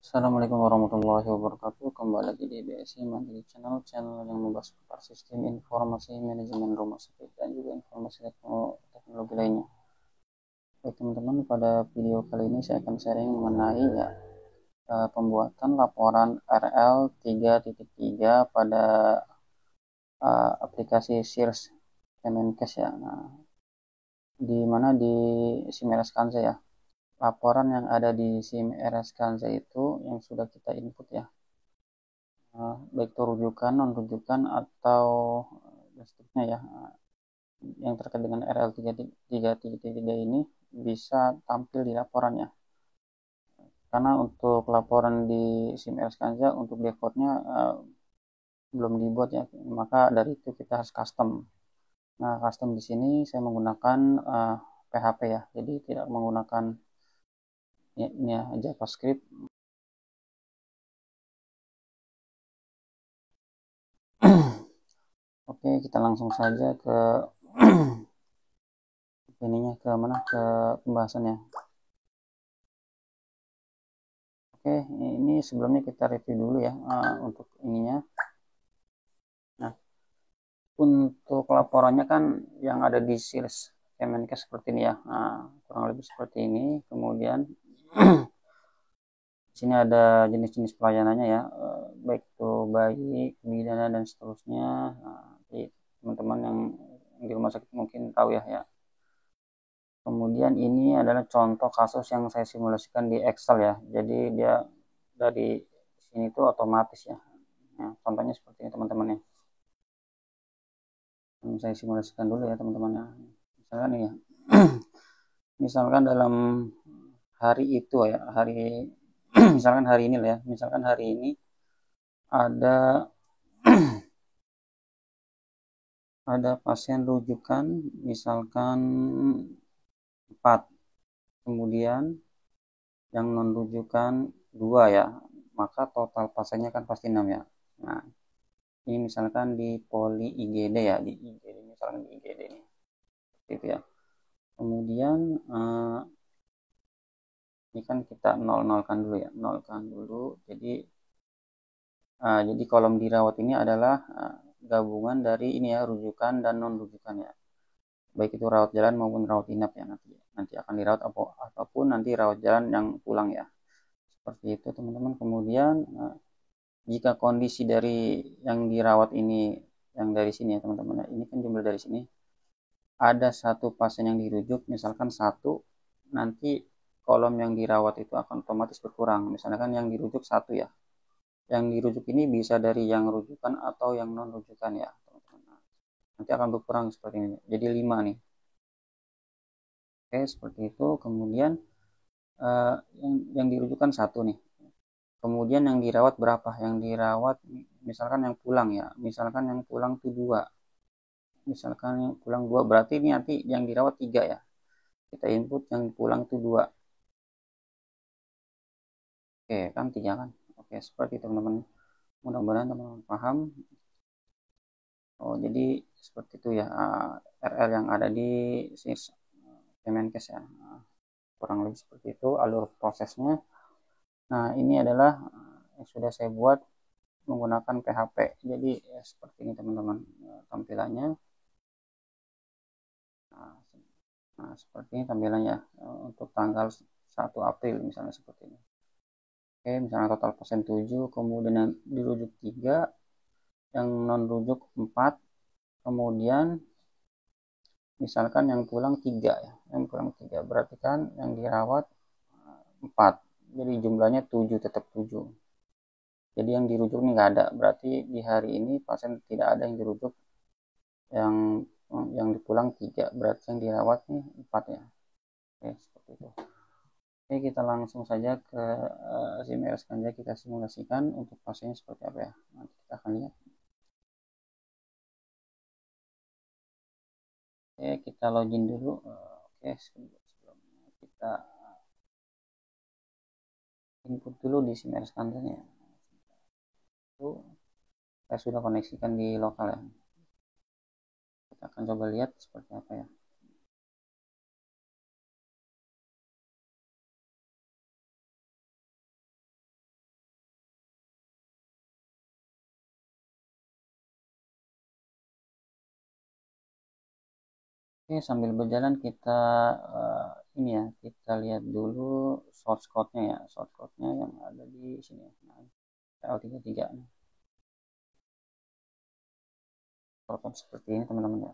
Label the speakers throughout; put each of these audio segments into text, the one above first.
Speaker 1: Assalamualaikum warahmatullahi wabarakatuh. Kembali lagi di BSI Mandiri Channel yang membahas seputar sistem informasi manajemen rumah sakit dan juga informasi teknologi lainnya. Baik teman-teman, pada video kali ini saya akan sharing mengenai pembuatan laporan RL 3.3 pada aplikasi SIRS Kemenkes ya. Nah, di mana di SIMRS Kanza ya. Laporan yang ada di SIMRS Kanza itu yang sudah kita input ya. Baik itu rujukan, non rujukan atau seterusnya ya, yang terkait dengan RL 3.3 ini bisa tampil di laporannya. Karena untuk laporan di SIMRS Kanza untuk defaultnya belum dibuat ya, maka dari itu kita harus custom. Nah, custom di sini saya menggunakan PHP ya, jadi tidak menggunakan ini ya, JavaScript. Oke, kita langsung saja ke ininya, ke mana, ke pembahasannya. Oke, ini sebelumnya kita review dulu ya untuk ininya. Nah, untuk laporannya kan yang ada di SIRS Kemenkes seperti ini ya. Nah, kurang lebih seperti ini. Kemudian di sini ada jenis-jenis pelayanannya ya, baik itu bayi, bidan dan seterusnya. Nah, jadi teman-teman yang di rumah sakit mungkin tahu ya. Kemudian ini adalah contoh kasus yang saya simulasikan di Excel ya. Jadi dia dari sini tuh otomatis ya. Nah, contohnya seperti ini teman-teman ya. Saya simulasikan dulu ya teman-teman ya. Misalkan ya. Misalkan dalam hari itu ya, misalkan hari ini lah ya. Misalkan hari ini ada ada pasien rujukan misalkan 4. Kemudian yang non rujukan 2 ya. Maka total pasiennya kan pasti 6 ya. Nah, ini misalkan di poli IGD ya, di IGD misalkan di IGD ini. Gitu ya. Kemudian ini kan kita nolkan dulu ya, nolkan dulu. Jadi kolom dirawat ini adalah gabungan dari ini ya, rujukan dan non rujukan ya, baik itu rawat jalan maupun rawat inap ya, nanti akan dirawat ataupun nanti rawat jalan yang pulang ya, seperti itu teman-teman. Kemudian jika kondisi dari yang dirawat ini yang dari sini ya teman-teman ya, ini kan jumlah dari sini ada satu pasien yang dirujuk misalkan 1, nanti kolom yang dirawat itu akan otomatis berkurang. Misalkan yang dirujuk 1 ya, yang dirujuk ini bisa dari yang rujukan atau yang non rujukan ya teman-teman. Nanti akan berkurang seperti ini, jadi 5 nih. Oke, seperti itu. Kemudian yang dirujukan 1 nih. Kemudian yang dirawat berapa? Yang dirawat misalkan yang pulang ya, misalkan yang pulang itu 2. Misalkan yang pulang 2, berarti ini nanti yang dirawat 3 ya. Kita input yang pulang itu 2. Oke, kan 3 kan. Oke, seperti itu teman-teman. Mudah-mudahan teman-teman paham. Oh, jadi seperti itu ya, RL yang ada di Kemenkes ya. Kurang lebih seperti itu alur prosesnya. Nah, ini adalah yang sudah saya buat menggunakan PHP. Jadi seperti ini teman-teman tampilannya. Nah, seperti ini tampilannya untuk tanggal 1 April misalnya seperti ini. Oke, misalnya total pasien 7, kemudian yang dirujuk 3, yang non rujuk 4, kemudian misalkan yang pulang 3 ya, yang pulang 3 berarti kan yang dirawat 4, jadi jumlahnya 7, tetap 7. Jadi yang dirujuk ini nggak ada, berarti di hari ini pasien tidak ada yang dirujuk, yang dipulang 3, berarti yang dirawat nih 4 ya. Oke, seperti itu. Oke, kita langsung saja ke SIMRS Kanza, kita simulasikan untuk pasiennya seperti apa ya. Nanti kita akan lihat. Oke, kita login dulu. Oke, sebelum kita input dulu di SIMRS Kanza ya. Itu saya sudah koneksikan di lokal ya. Kita akan coba lihat seperti apa ya. Oke, sambil berjalan kita ini ya, kita lihat dulu source code-nya ya, source code-nya yang ada di sini. Nah, L33 nih. Program seperti ini teman-teman ya.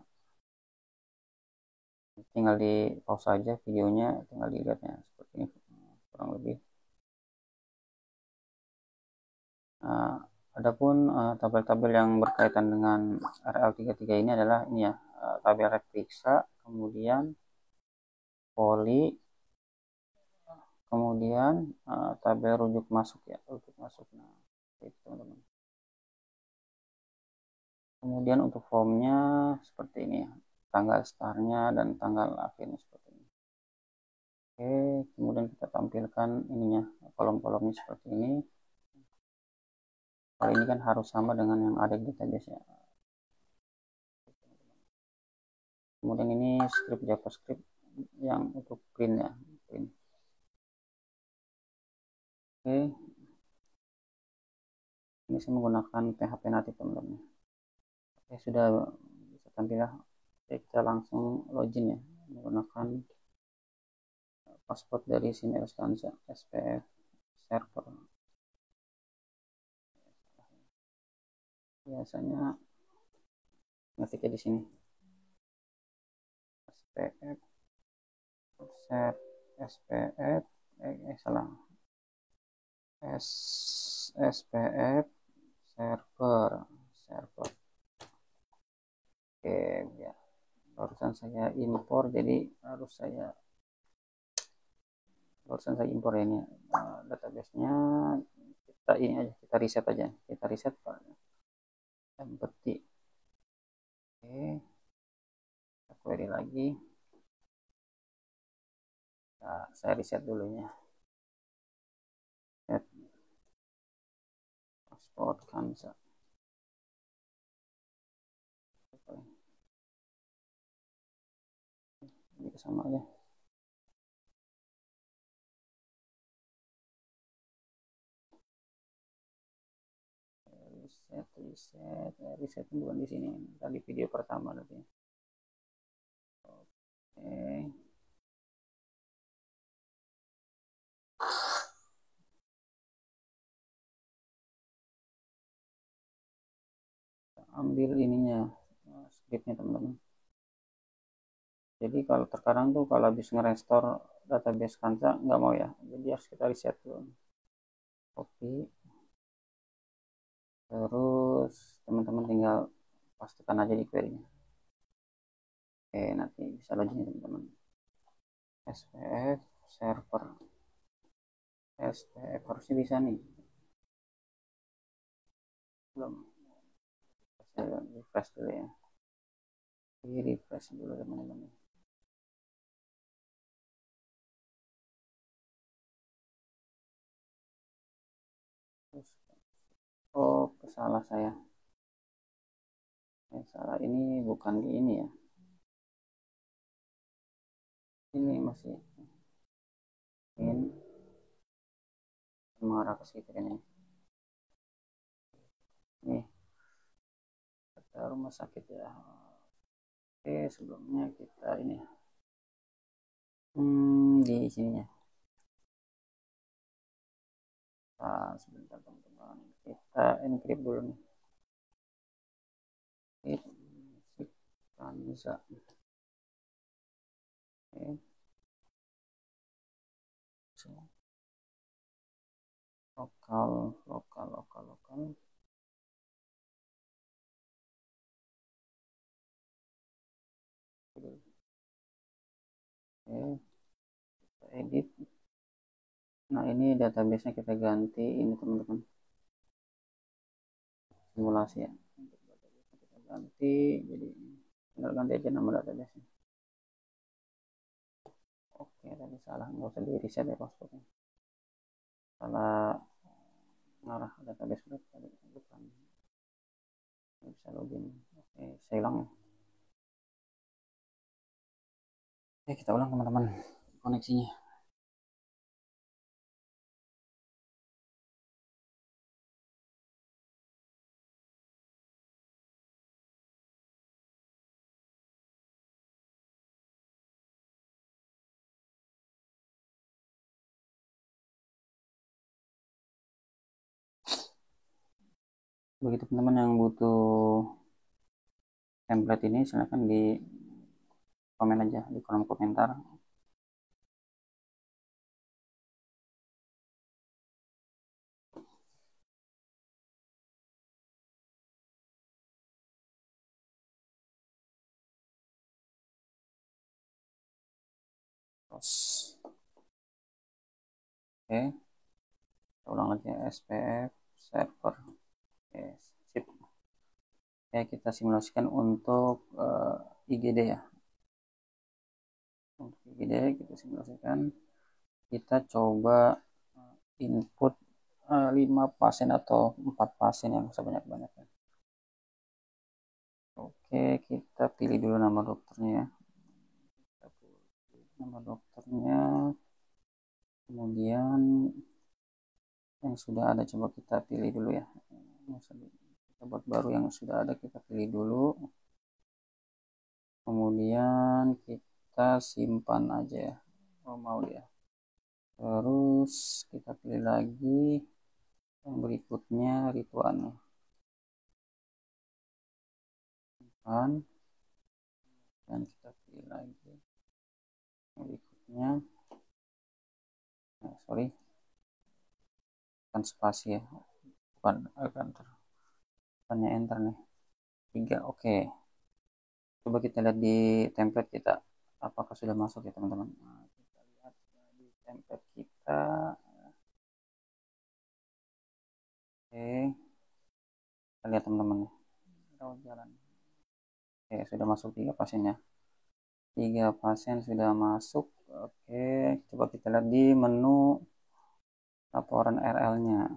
Speaker 1: Tinggal di pause saja videonya, tinggal dilihatnya seperti ini kurang lebih. Nah, adapun tabel-tabel yang berkaitan dengan RL33 ini adalah ini ya, tabel repriksa, kemudian poli, kemudian tabel rujuk masuk ya, rujuk masuk. Nah, itu teman-teman. Kemudian untuk formnya seperti ini ya, tanggal startnya dan tanggal akhirnya seperti ini. Oke, kemudian kita tampilkan ininya, kolom-kolomnya seperti ini. Hal ini kan harus sama dengan yang ada di database ya. Kemudian ini script JavaScript yang untuk print ya, print. Oke, ini saya menggunakan PHP native teman-teman. Oke, sudah bisa tampil ya. Oke, kita langsung login ya menggunakan password dari SIM Elskanza SPF server. Biasanya ngetiknya di sini SPF SPF salah SPF server. Oke ya, barusan saya impor jadi barusan saya impor ini database-nya. Kita ini aja, kita reset empty. Oke, kita query lagi. Nah, saya reset dulunya. Set passport Kansa. Ini sama aja. Reset bukan di sini. Tadi video pertama tadi. Oke. Ambil ininya, scriptnya teman-teman. Jadi kalau terkadang tuh kalau habis nge-restore database Kansa nggak mau ya, jadi harus kita reset dulu. Copy, terus teman-teman tinggal pastikan aja di query-nya. Oke, nanti bisa login teman-teman. SPF server, SPF harusnya bisa nih. Belum, saya refresh dulu ya. Refresh dulu teman-teman. Oh, salah saya. Salah, ini bukan di ini ya. Ini masih ingin mengarah ke situ kan ya. Nih, kita rumah sakit ya. Oke, sebelumnya kita ini di sininya. Nah, sebentar teman-teman. Kita encrypt dulu nih. Kan bisa. Oke. Lokal. Oke, kita edit. Nah, ini database-nya kita ganti ini teman-teman. Simulasi ya. Kita ganti jadi tinggal ganti aja nama database-nya. Oke, tadi salah, nggak usah di reset ya passwordnya. Salah ngarah database berarti tadi bukan. Bisa login. Oke, saya ulang ya. Oke, kita ulang teman-teman koneksinya. Begitu teman-teman yang butuh template ini, silahkan di komen aja di kolom komentar. Terus oke, kita ulang lagi ya, SPF server. Oke, sip. Ya, kita simulasikan untuk IGD ya. Untuk IGD kita simulasikan, kita coba input 5 pasien atau 4 pasien yang sebanyak-banyaknya. Oke, kita pilih dulu nama dokternya ya. Kita pilih nama dokternya, kemudian yang sudah ada coba kita pilih dulu ya. Kita buat baru yang sudah ada, kita pilih dulu, kemudian kita simpan aja ya. Oh, mau dia. Terus kita pilih lagi yang berikutnya, Ridwan. Dan kita pilih lagi yang berikutnya. Sorry, kan spasi ya, bukan enter, bukannya enter nih. 3, oke. Coba kita lihat di template kita apakah sudah masuk ya teman-teman. Nah, kita lihat di template kita. Oke, kita lihat teman-teman, rawat jalan. Oke, sudah masuk 3 pasiennya. 3 pasien sudah masuk. Oke, coba kita lihat di menu laporan RL-nya.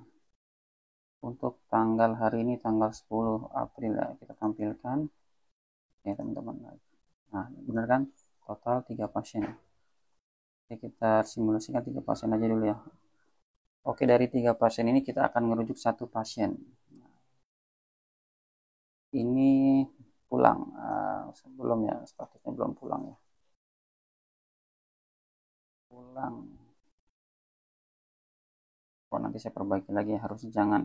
Speaker 1: Untuk tanggal hari ini tanggal 10 April ya, kita tampilkan ya teman-teman. Nah, benar kan? Total 3 pasien. Oke, kita simulasikan 3 pasien aja dulu ya. Oke, dari 3 pasien ini kita akan merujuk 1 pasien. Ini pulang. Sebelum ya, statusnya belum pulang ya. Pulang. Oh, nanti saya perbaiki lagi ya, harusnya jangan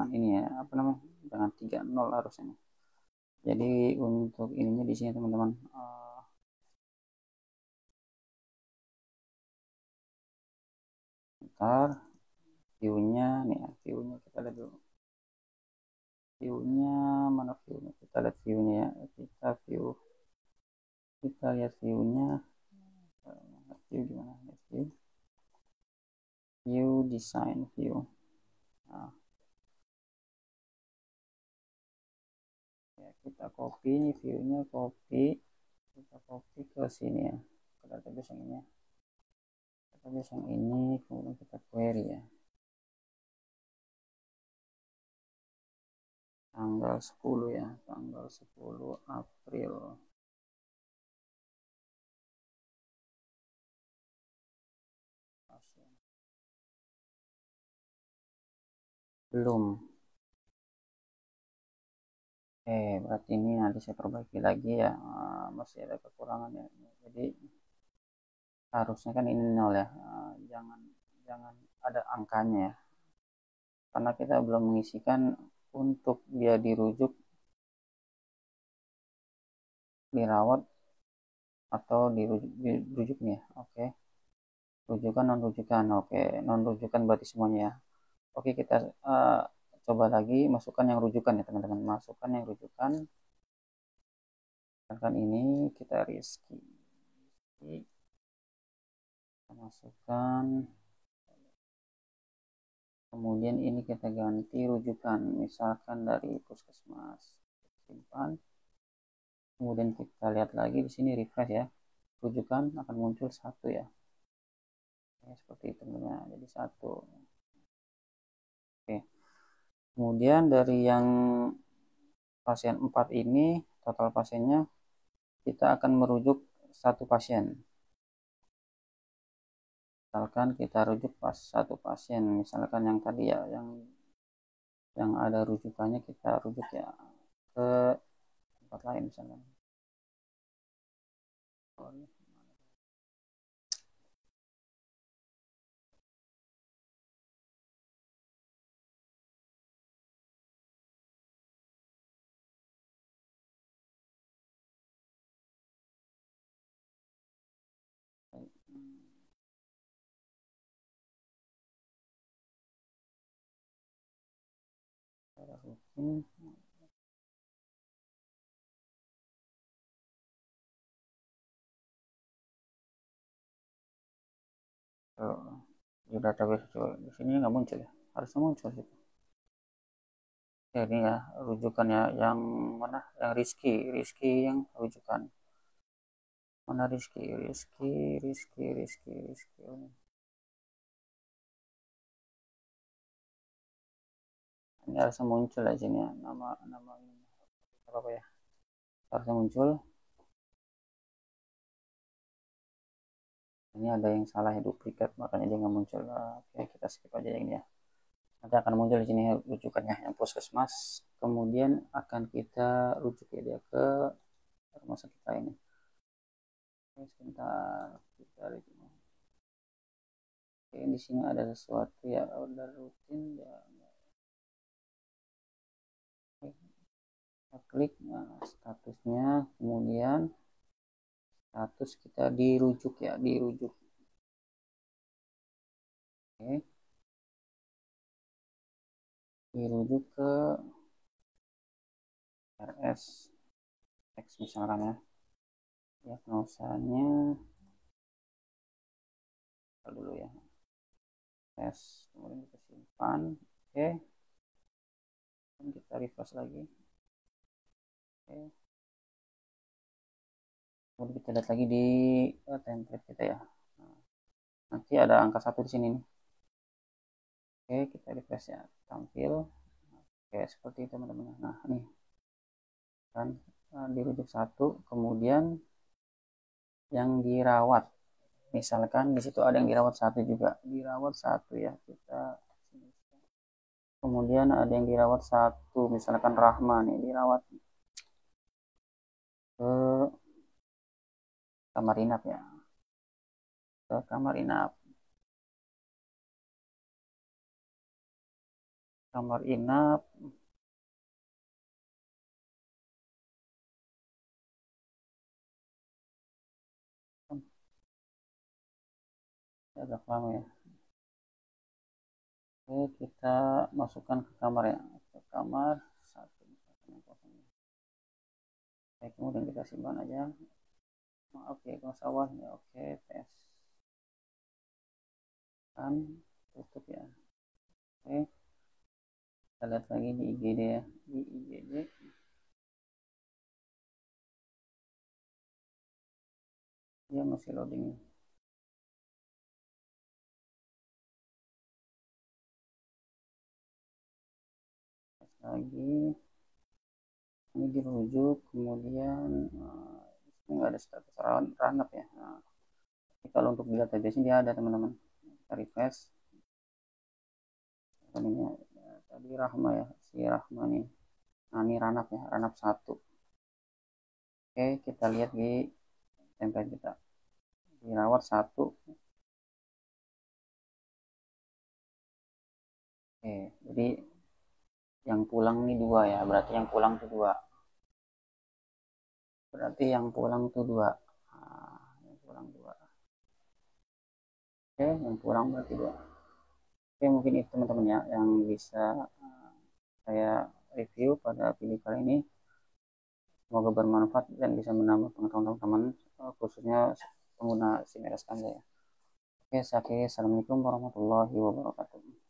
Speaker 1: ini ya, apa namanya? Jangan 30 harusnya. Jadi untuk ininya di sini teman-teman, ntar view-nya nih ya, view-nya kita lihat dulu. View-nya mana view-nya? Kita lihat view-nya ya. Kita lihat view-nya. View gimana? View design view. Nah, ya, kita copy view-nya, kita copy ke sini ya, ke database yang ini ya. Database yang ini, kemudian kita query ya. Tanggal 10 ya, tanggal 10 April. Belum. Berarti ini nanti saya perbaiki lagi ya. Masih ada kekurangan ya. Jadi harusnya kan ini 0 ya. Jangan jangan ada angkanya ya. Karena kita belum mengisikan untuk dia dirujuk, dirawat atau dirujuk nih ya. Oke. Rujukan non rujukan. Oke, non rujukan berarti semuanya ya. Oke, kita coba lagi masukkan yang rujukan ya teman-teman. Masukkan yang rujukan. Misalkan ini kita Rizky. Kita masukkan. Kemudian ini kita ganti rujukan. Misalkan dari puskesmas. Simpan. Kemudian kita lihat lagi di sini refresh ya. Rujukan akan muncul 1 ya. Seperti itu teman-teman. Jadi 1. Oke. Kemudian dari yang pasien 4 ini, total pasiennya, kita akan merujuk 1 pasien. Misalkan kita rujuk 1 pasien, misalkan yang tadi ya, yang ada rujukannya kita rujuk ya ke tempat lain misalkan. ini di database di sini nggak muncul ya, harusnya muncul sih. Ya, ini ya rujukannya yang mana, yang Rizky yang rujukan mana, Rizky. Ini harusnya muncul aja nih ya, nama ini apa ya, harusnya muncul. Ini ada yang salah ya, duplikat, makanya dia nggak muncul. Oke, kita skip aja yang ini ya. Nanti akan muncul di sini rujukannya yang puskesmas, kemudian akan kita rujuk ya dia ke rumah sakit lainnya. Oke, sebentar kita lihat. Oke, di sini ada sesuatu ya, order rutin ya. Oke, kita klik, nah, statusnya, kemudian status kita dirujuk ya, dirujuk. Oke, dirujuk ke RS X misalkan ya. Diagnosanya dulu ya, tes, kemudian kita simpan. Oke, dan kita refresh lagi. Oke, kemudian kita lihat lagi di template kita ya. Nah, nanti ada angka 1 di sini nih. Oke, kita refresh ya, tampil oke seperti itu teman-teman. Nah nih kan, dirujuk 1, kemudian yang dirawat, misalkan di situ ada yang dirawat 1 juga, dirawat 1 ya, kita kemudian ada yang dirawat 1, misalkan Rahma nih dirawat ke kamar inap ya, ke kamar inap, kamar inap. Agak lama ya. Oke, kita masukkan ke kamar ya, ke kamar 1 misalkan yang kosong. Oke, kemudian kita simpan aja. Oke, ke sawah ya. Oke, tes kan, tutup ya. Oke, kita lihat lagi di IGD ya, di IGD dia masih loading lagi. Ini dirujuk, kemudian ini nggak ada status runap ya. Nah, kalau untuk di database dia ada teman-teman. Kita refresh. Ini ya, tadi Rahma ya, si Rahma nih. Nah ini runap ya, runap 1. Oke, kita lihat di template kita, dirawat 1. Oke, jadi yang pulang nih 2 ya, berarti yang pulang tuh 2. Berarti yang pulang tuh 2. Nah, yang pulang 2. Oke, yang pulang berarti 2. Oke, mungkin itu teman-teman ya yang bisa saya review pada video kali ini. Semoga bermanfaat dan bisa menambah pengetahuan teman-teman, khususnya pengguna SIM RS Kanza ya. Oke, saya akhiri. Assalamualaikum warahmatullahi wabarakatuh.